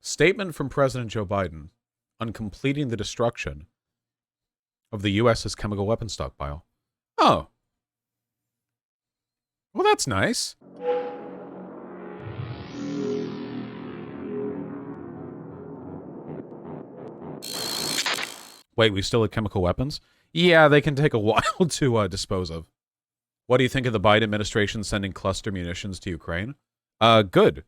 Statement from President Joe Biden on completing the destruction of the U.S.'s chemical weapons stockpile. Oh. Well, that's nice. Wait, we still have chemical weapons? Yeah, they can take a while to dispose of. What do you think of the Biden administration sending cluster munitions to Ukraine? Good.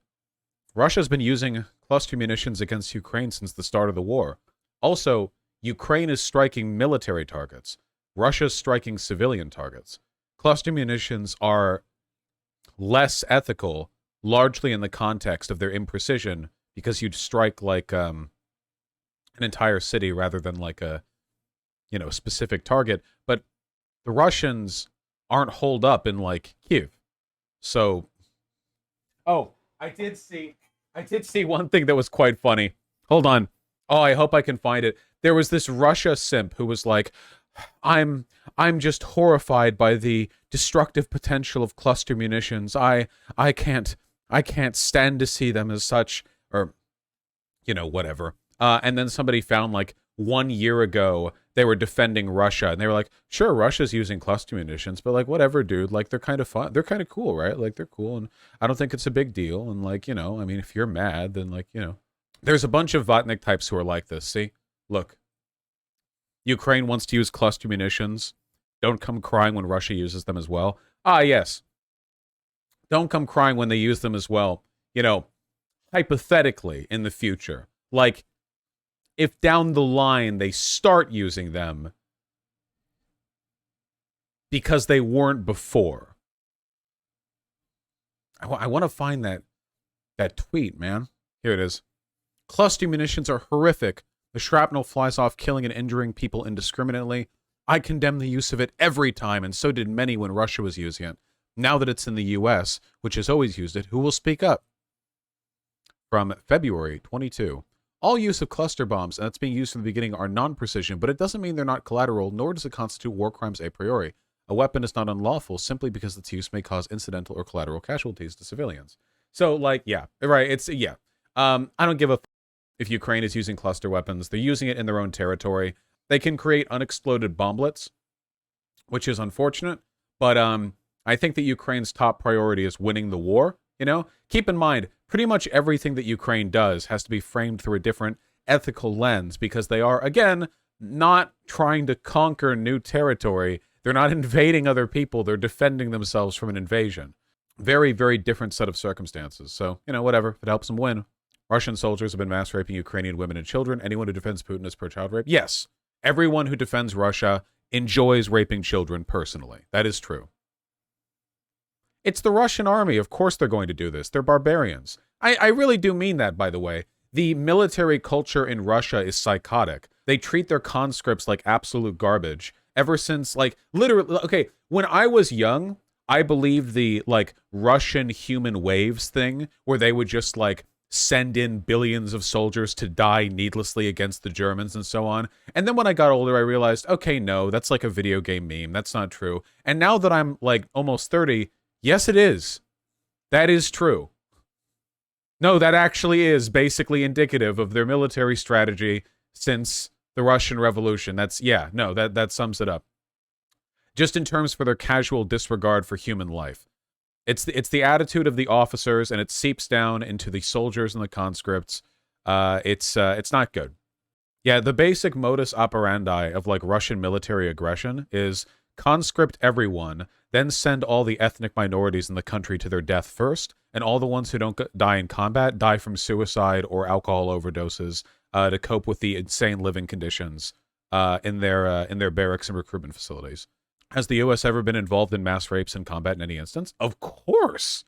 Russia's been using cluster munitions against Ukraine since the start of the war. Also, Ukraine is striking military targets. Russia's striking civilian targets. Cluster munitions are less ethical, largely in the context of their imprecision, because you'd strike like an entire city rather than like a specific target. But the Russians aren't holed up in like Kiev. So I did see one thing that was quite funny. Hold on. Oh, I hope I can find it. There was this Russia simp who was like, I'm just horrified by the destructive potential of cluster munitions. I can't stand to see them as such, or whatever. And then somebody found like 1 year ago they were defending Russia, and they were like, sure, Russia's using cluster munitions, but like whatever, dude. Like they're kind of fun. They're kind of cool, right? Like they're cool, and I don't think it's a big deal. And like, I mean, if you're mad, then like, there's a bunch of Vatnik types who are like this. See, look. Ukraine wants to use cluster munitions. Don't come crying when Russia uses them as well. Ah, yes. Don't come crying when they use them as well. Hypothetically in the future. Like, if down the line they start using them because they weren't before. I want to find that tweet, man. Here it is. Cluster munitions are horrific. The shrapnel flies off, killing and injuring people indiscriminately. I condemn the use of it every time, and so did many when Russia was using it. Now that it's in the U.S., which has always used it, who will speak up? From February 22. All use of cluster bombs, and that's being used from the beginning, are non-precision, but it doesn't mean they're not collateral, nor does it constitute war crimes a priori. A weapon is not unlawful simply because its use may cause incidental or collateral casualties to civilians. So, like, yeah, right, I don't give a if Ukraine is using cluster weapons. They're using it in their own territory. They can create unexploded bomblets, which is unfortunate, but I think that Ukraine's top priority is winning the war, Keep in mind, pretty much everything that Ukraine does has to be framed through a different ethical lens, because they are, again, not trying to conquer new territory. They're not invading other people. They're defending themselves from an invasion. Very, very different set of circumstances. So, whatever, if it helps them win. Russian soldiers have been mass raping Ukrainian women and children. Anyone who defends Putin is pro-child rape? Yes. Everyone who defends Russia enjoys raping children personally. That is true. It's the Russian army. Of course they're going to do this. They're barbarians. I really do mean that, by the way. The military culture in Russia is psychotic. They treat their conscripts like absolute garbage. Ever since, like, literally, okay, when I was young, I believed the, like, Russian human waves thing, where they would just, like, send in billions of soldiers to die needlessly against the Germans and so on. And then when I got older, I realized, okay, no, that's like a video game meme. That's not true. And now that I'm like almost 30, yes, it is. That is true. No, that actually is basically indicative of their military strategy since the Russian Revolution. That sums it up. Just in terms for their casual disregard for human life. It's the attitude of the officers, and it seeps down into the soldiers and the conscripts. It's not good. Yeah, the basic modus operandi of like Russian military aggression is conscript everyone, then send all the ethnic minorities in the country to their death first, and all the ones who don't die in combat die from suicide or alcohol overdoses to cope with the insane living conditions in their barracks and recruitment facilities. Has the U.S. ever been involved in mass rapes in combat in any instance? Of course.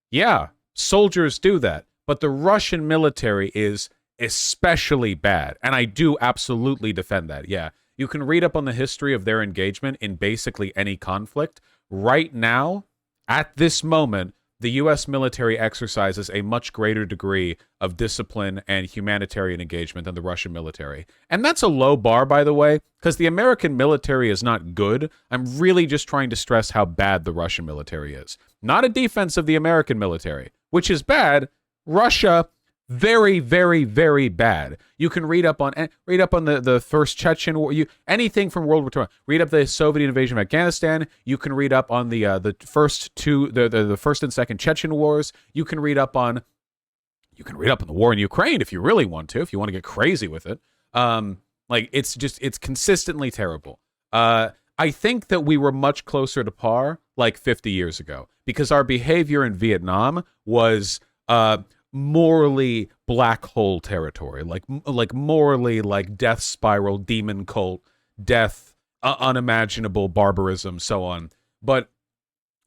Yeah, soldiers do that. But the Russian military is especially bad. And I do absolutely defend that. Yeah, you can read up on the history of their engagement in basically any conflict. Right now, at this moment, the U.S. military exercises a much greater degree of discipline and humanitarian engagement than the Russian military. And that's a low bar, by the way, because the American military is not good. I'm really just trying to stress how bad the Russian military is. Not a defense of the American military, which is bad. Russia, Very, very, very bad. You can read up on the first Chechen war. Anything from World War II. Read up the Soviet invasion of Afghanistan. You can read up on the first and second Chechen wars. You can read up on the war in Ukraine if you really want to. If you want to get crazy with it. It's consistently terrible. I think that we were much closer to par like 50 years ago because our behavior in Vietnam was morally black hole territory, like morally like death spiral, demon cult, death, unimaginable barbarism, so on. But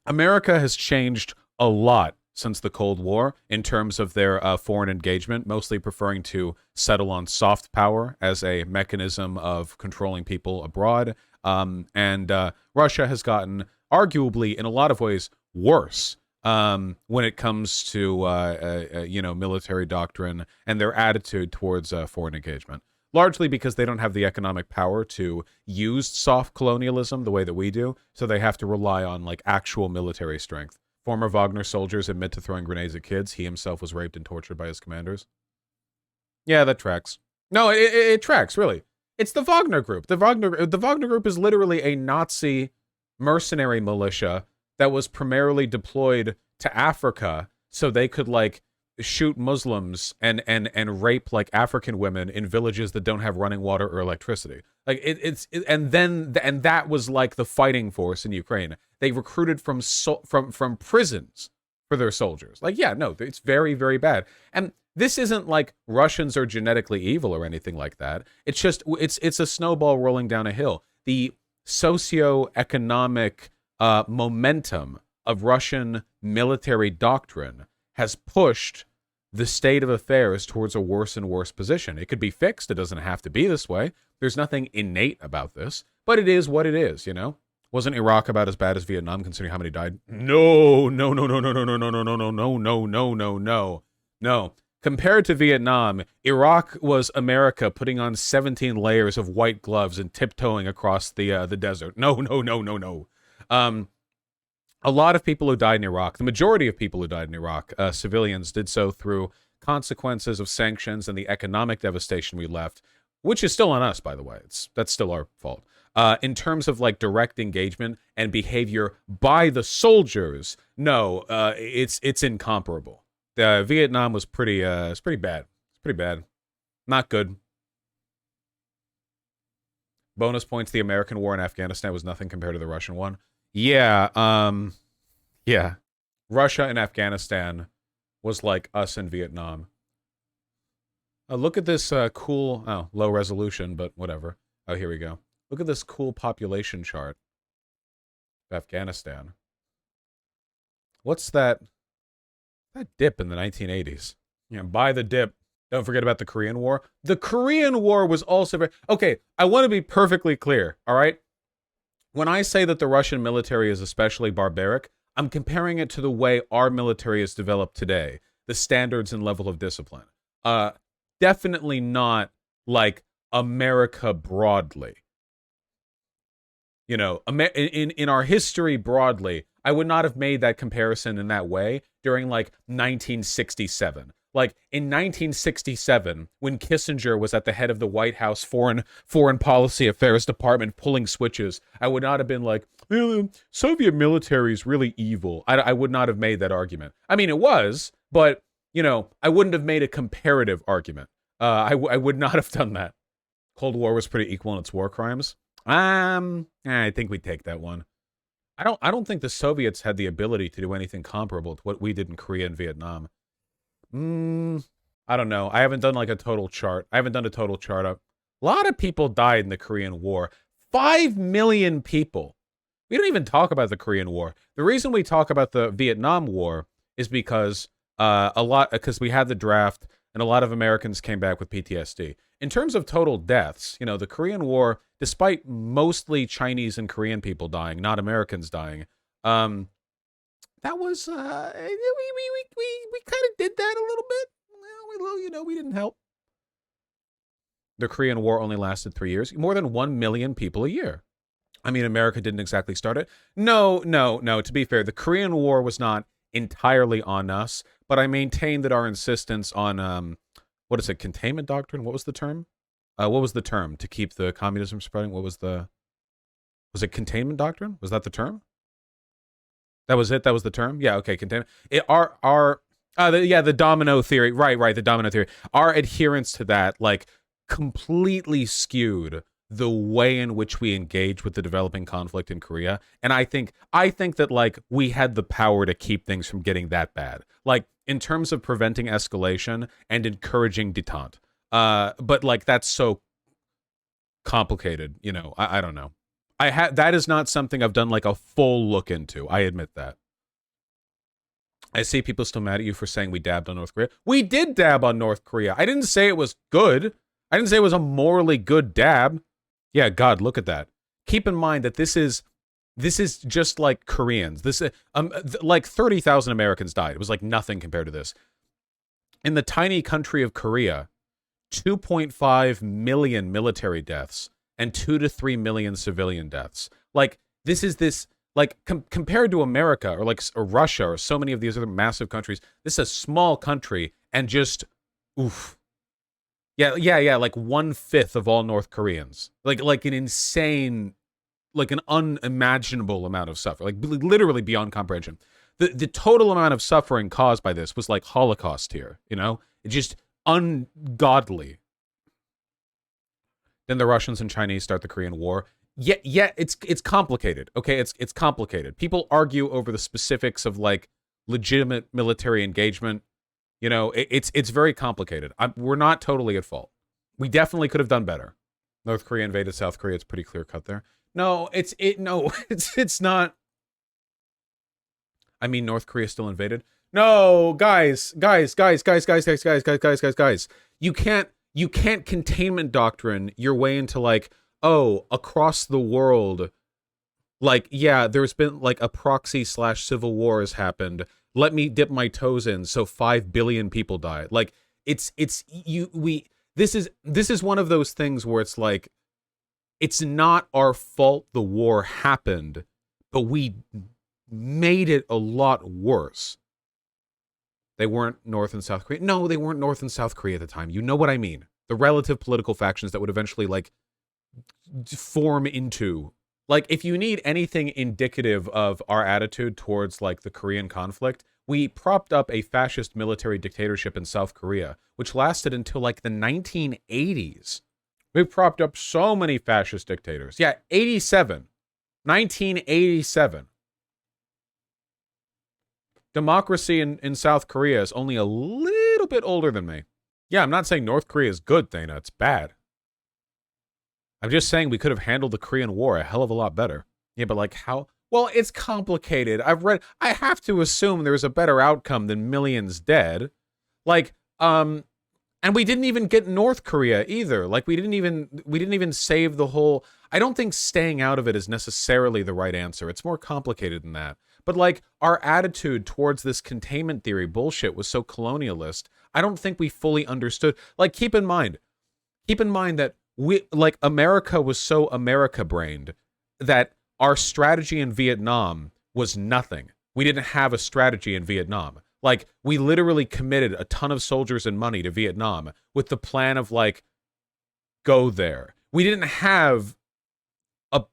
America has changed a lot since the Cold War in terms of their foreign engagement, mostly preferring to settle on soft power as a mechanism of controlling people abroad. And Russia has gotten, arguably, in a lot of ways, worse when it comes to military doctrine and their attitude towards foreign engagement. Largely because they don't have the economic power to use soft colonialism the way that we do, so they have to rely on like actual military strength. Former Wagner soldiers admit to throwing grenades at kids. He himself was raped and tortured by his commanders. Yeah, that tracks. No, it tracks, really. It's the Wagner group. The Wagner group is literally a Nazi mercenary militia that was primarily deployed to Africa so they could like shoot Muslims and rape like African women in villages that don't have running water or electricity. Like and that was like the fighting force in Ukraine. They recruited from prisons for their soldiers. Like, yeah, no, it's very, very bad. And this isn't like Russians are genetically evil or anything like that. It's just it's a snowball rolling down a hill. The socioeconomic momentum of Russian military doctrine has pushed the state of affairs towards a worse and worse position. It could be fixed. It doesn't have to be this way. There's nothing innate about this, but it is what it is, you know? Wasn't Iraq about as bad as Vietnam, considering how many died? No. Compared to Vietnam, Iraq was America putting on 17 layers of white gloves and tiptoeing across the desert. No. A lot of people who died in Iraq, the majority of people who died in Iraq, civilians, did so through consequences of sanctions and the economic devastation we left, which is still on us, by the way. That's still our fault. In terms of like direct engagement and behavior by the soldiers, no, it's incomparable. Vietnam was pretty bad. It's pretty bad. Not good. Bonus points: the American war in Afghanistan was nothing compared to the Russian one. Yeah, yeah. Russia and Afghanistan was like us in Vietnam. Look at this cool, low resolution, but whatever. Oh, here we go. Look at this cool population chart of Afghanistan. What's that? That dip in the 1980s. Yeah, buy the dip. Don't forget about the Korean War. The Korean War was also very... Okay, I want to be perfectly clear, all right? When I say that the Russian military is especially barbaric, I'm comparing it to the way our military is developed today, the standards and level of discipline. Definitely not like America broadly. You know, in our history broadly, I would not have made that comparison in that way during like 1967. Like in 1967, when Kissinger was at the head of the White House Foreign Policy Affairs Department pulling switches, I would not have been like, well, Soviet military is really evil. I would not have made that argument. I mean, it was, but, you know, I wouldn't have made a comparative argument. I would not have done that. Cold War was pretty equal in its war crimes. I think we'd take that one. I don't think the Soviets had the ability to do anything comparable to what we did in Korea and Vietnam. I don't know. I haven't done like a total chart. I haven't done a total chart up. A lot of people died in the Korean War. 5 million people. We don't even talk about the Korean War. The reason we talk about the Vietnam War is because because we had the draft and a lot of Americans came back with PTSD. In terms of total deaths, you know, the Korean War, despite mostly Chinese and Korean people dying, not Americans dying, that was we kind of did that a little bit. Well, we didn't help. The Korean War only lasted 3 years. More than 1 million people a year. I mean, America didn't exactly start it. No. To be fair, the Korean War was not entirely on us, but I maintain that our insistence on what is it, containment doctrine? What was the term? What was the term to keep the communism spreading? Was it containment doctrine? Was that the term? That was it. That was the term. Yeah. Okay. Containment. The domino theory. Right. The domino theory. Our adherence to that, like, completely skewed the way in which we engage with the developing conflict in Korea. And I think that, like, we had the power to keep things from getting that bad. Like, in terms of preventing escalation and encouraging detente. But, like, that's so complicated, you know. I don't know. That is not something I've done, like, a full look into. I admit that. I see people still mad at you for saying we dabbed on North Korea. We did dab on North Korea. I didn't say it was good. I didn't say it was a morally good dab. Yeah, God, look at that. Keep in mind that this is just like Koreans. Like 30,000 Americans died. It was like nothing compared to this. In the tiny country of Korea, 2.5 million military deaths and 2 to 3 million civilian deaths. Like, compared to America or Russia or so many of these other massive countries, this is a small country and just oof. Yeah, like 1/5 of all North Koreans. Like an insane, like an unimaginable amount of suffering. Like literally beyond comprehension. The total amount of suffering caused by this was like Holocaust here, you know? It's just ungodly. Then the Russians and Chinese start the Korean War. Yeah, it's complicated. Okay, it's complicated. People argue over the specifics of, like, legitimate military engagement. You know, it's very complicated. We're not totally at fault. We definitely could have done better. North Korea invaded South Korea. It's pretty clear cut there. No, it's not. I mean, North Korea still invaded. No, guys. You can't containment doctrine your way into, like, oh, across the world, like, yeah, there's been, like, a proxy / civil war has happened. Let me dip my toes in, so 5 billion people died. Like, this is one of those things where it's like, it's not our fault the war happened, but we made it a lot worse. They weren't North and South Korea. No, they weren't North and South Korea at the time. You know what I mean. The relative political factions that would eventually, like, form into, like, if you need anything indicative of our attitude towards, like, the Korean conflict, we propped up a fascist military dictatorship in South Korea, which lasted until, like, the 1980s. We propped up so many fascist dictators. Yeah, 1987. Democracy in South Korea is only a little bit older than me. Yeah, I'm not saying North Korea is good, Thana. It's bad. I'm just saying we could have handled the Korean War a hell of a lot better. Yeah, but, like, how? Well, it's complicated. I have to assume there's a better outcome than millions dead. Like, and we didn't even get North Korea either. Like, we didn't even save the whole. I don't think staying out of it is necessarily the right answer. It's more complicated than that. But, like, our attitude towards this containment theory bullshit was so colonialist. I don't think we fully understood. Like, keep in mind that America was so America-brained that our strategy in Vietnam was nothing. We didn't have a strategy in Vietnam. Like, we literally committed a ton of soldiers and money to Vietnam with the plan of, like, go there. We didn't have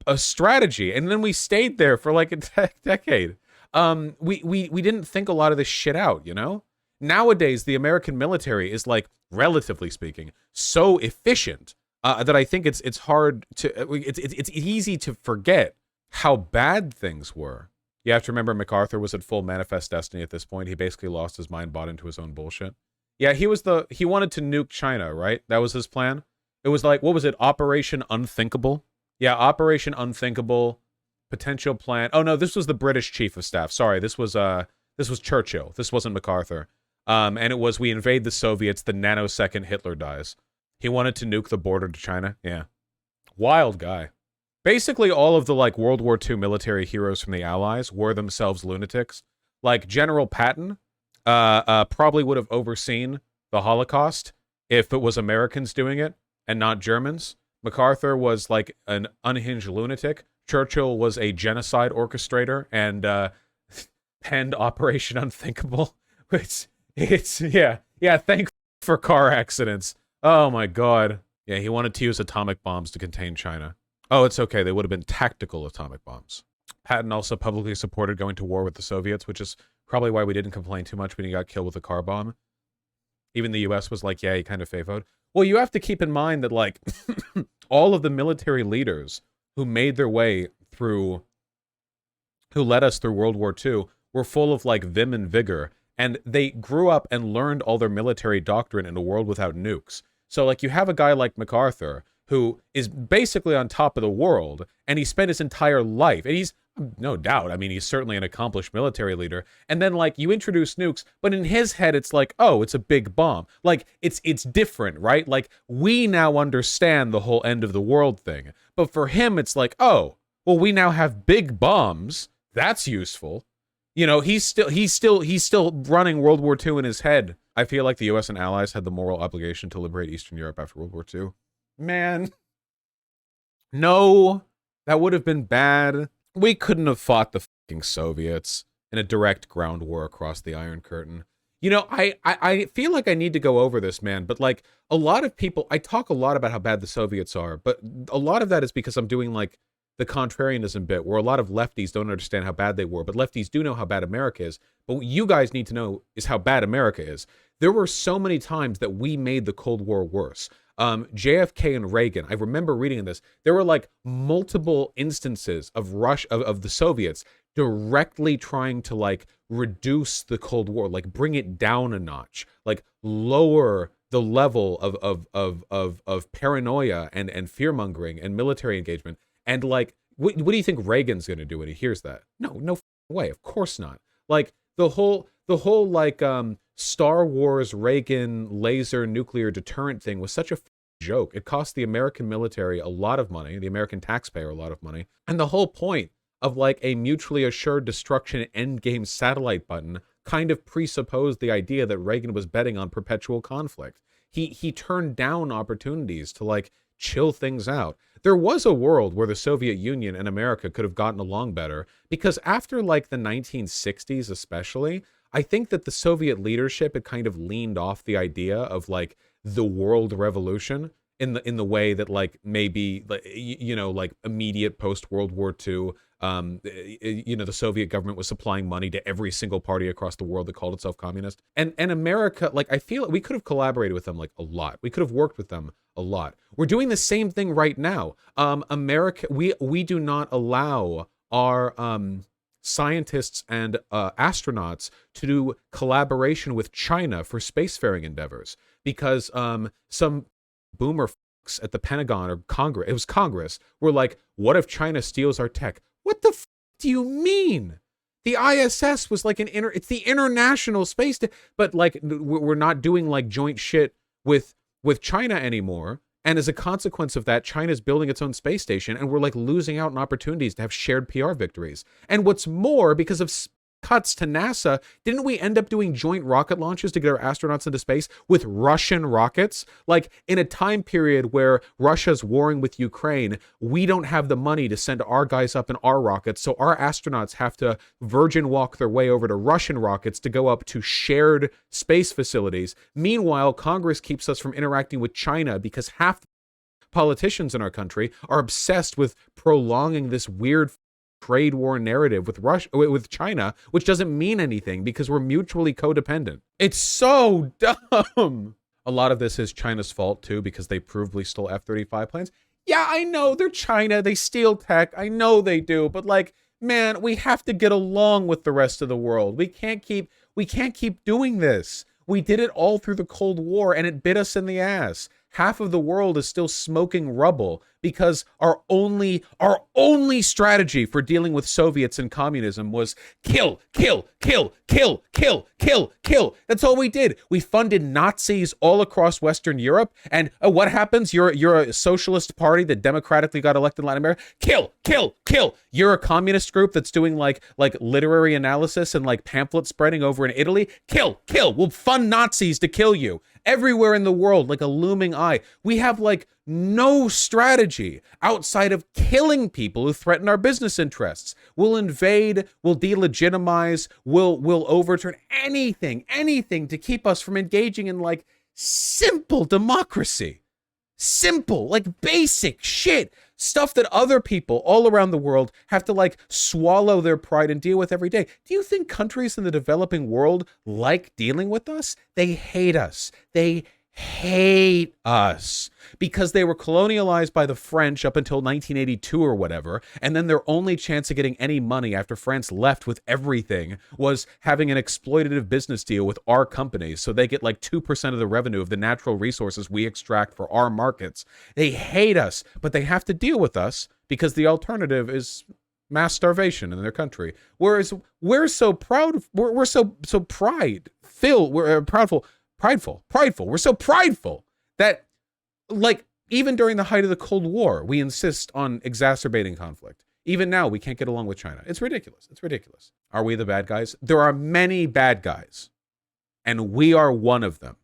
a strategy, and then we stayed there for, like, a decade. We didn't think a lot of this shit out, you know? Nowadays, the American military is, like, relatively speaking, so efficient that I think it's hard to it's easy to forget how bad things were. You have to remember MacArthur was at full manifest destiny at this point. He basically lost his mind, bought into his own bullshit. Yeah, he wanted to nuke China, right? That was his plan. It was like, what was it? Operation Unthinkable? Yeah, Operation Unthinkable, potential plan. Oh no, this was the British chief of staff. Sorry, this was Churchill. This wasn't MacArthur. And it was, we invade the Soviets, the nanosecond Hitler dies. He wanted to nuke the border to China. Yeah. Wild guy. Basically, all of the, like, World War II military heroes from the Allies were themselves lunatics. Like, General Patton probably would have overseen the Holocaust if it was Americans doing it and not Germans. MacArthur was, like, an unhinged lunatic. Churchill was a genocide orchestrator and penned Operation Unthinkable, which Yeah, thank for car accidents. Oh my god. Yeah, he wanted to use atomic bombs to contain China. Oh, it's okay. They would have been tactical atomic bombs. Patton also publicly supported going to war with the Soviets, which is probably why we didn't complain too much when he got killed with a car bomb. Even the US was like, yeah, he kind of favored. Well, you have to keep in mind that, like, all of the military leaders who made their way through, who led us through World War II, were full of, like, vim and vigor. And they grew up and learned all their military doctrine in a world without nukes. So, like, you have a guy like MacArthur, who is basically on top of the world, and he spent his entire life, and he's, no doubt, I mean, he's certainly an accomplished military leader, and then, like, you introduce nukes, but in his head, it's like, oh, it's a big bomb. Like, it's different, right? Like, we now understand the whole end of the world thing, but for him, it's like, oh, well, we now have big bombs, that's useful. You know, he's still running World War II in his head. I feel like the US and allies had the moral obligation to liberate Eastern Europe after World War II. Man, no, that would have been bad. We couldn't have fought the fucking Soviets in a direct ground war across the Iron Curtain. You know, I feel like I need to go over this, man, but, like, a lot of people, I talk a lot about how bad the Soviets are, but a lot of that is because I'm doing, like, the contrarianism bit, where a lot of lefties don't understand how bad they were, but lefties do know how bad America is. But what you guys need to know is how bad America is. There were so many times that we made the Cold War worse. JFK and Reagan, I remember reading this, there were, like, multiple instances of of the Soviets directly trying to, like, reduce the Cold War, like, bring it down a notch, like, lower the level of paranoia and fear-mongering and military engagement. And, like, what do you think Reagan's gonna do when he hears that? No way, of course not. Like, the whole like, Star Wars Reagan laser nuclear deterrent thing was such a joke. It cost the American military a lot of money, the American taxpayer a lot of money, and the whole point of, like, a mutually assured destruction endgame satellite button kind of presupposed the idea that Reagan was betting on perpetual conflict. He turned down opportunities to, like, chill things out. There was a world where the Soviet Union and America could have gotten along better, because after, like, the 1960s especially, I think that the Soviet leadership had kind of leaned off the idea of, like, the world revolution in the way that, like, maybe, like, you know, like, immediate post World War II, you know, the Soviet government was supplying money to every single party across the world that called itself communist. And America, like, I feel we could have collaborated with them, like, a lot. We could have worked with them a lot. We're doing the same thing right now. America, we do not allow our scientists and astronauts to do collaboration with China for spacefaring endeavors, because some boomer fucks at the Pentagon or Congress, it was Congress, were like, what if China steals our tech? What the f do you mean? The ISS was like it's the International Space, but, like, we're not doing, like, joint shit with China anymore. And as a consequence of that, China's building its own space station, and we're, like, losing out on opportunities to have shared PR victories. And what's more, because of cuts to NASA, didn't we end up doing joint rocket launches to get our astronauts into space with Russian rockets? Like, in a time period where Russia's warring with Ukraine, we don't have the money to send our guys up in our rockets, so our astronauts have to virgin walk their way over to Russian rockets to go up to shared space facilities. Meanwhile, Congress keeps us from interacting with China because half the politicians in our country are obsessed with prolonging this weird trade war narrative with China, which doesn't mean anything because we're mutually codependent. It's so dumb. A lot of this is China's fault too, because they provably stole F-35 planes. Yeah, I know, they're China, they steal tech, I know they do, but, like, man, we have to get along with the rest of the world. We can't keep doing this. We did it all through the Cold War, and it bit us in the ass. Half of the world is still smoking rubble because our only strategy for dealing with Soviets and communism was kill, kill, kill, kill, kill, kill, kill. That's all we did. We funded Nazis all across Western Europe, and what happens? You're a socialist party that democratically got elected in Latin America. Kill, kill, kill. You're a communist group that's doing like literary analysis and, like, pamphlet spreading over in Italy. Kill, kill. We'll fund Nazis to kill you. everywhere in the world, like a looming eye. We have like no strategy outside of killing people who threaten our business interests. We'll invade, we'll delegitimize, we'll overturn anything to keep us from engaging in like simple democracy. Simple, like basic shit. Stuff that other people all around the world have to like swallow their pride and deal with every day. Do you think countries in the developing world like dealing with us? They hate us. They hate us because they were colonialized by the French up until 1982 or whatever, and then their only chance of getting any money after France left with everything was having an exploitative business deal with our companies so they get like 2% of the revenue of the natural resources we extract for our markets. They hate us, but they have to deal with us because the alternative is mass starvation in their country. Whereas we're so proud, we're so pride-filled, we're prideful. We're so prideful that, like, even during the height of the Cold War, we insist on exacerbating conflict. Even now, we can't get along with China. It's ridiculous. It's ridiculous. Are we the bad guys? There are many bad guys, and we are one of them.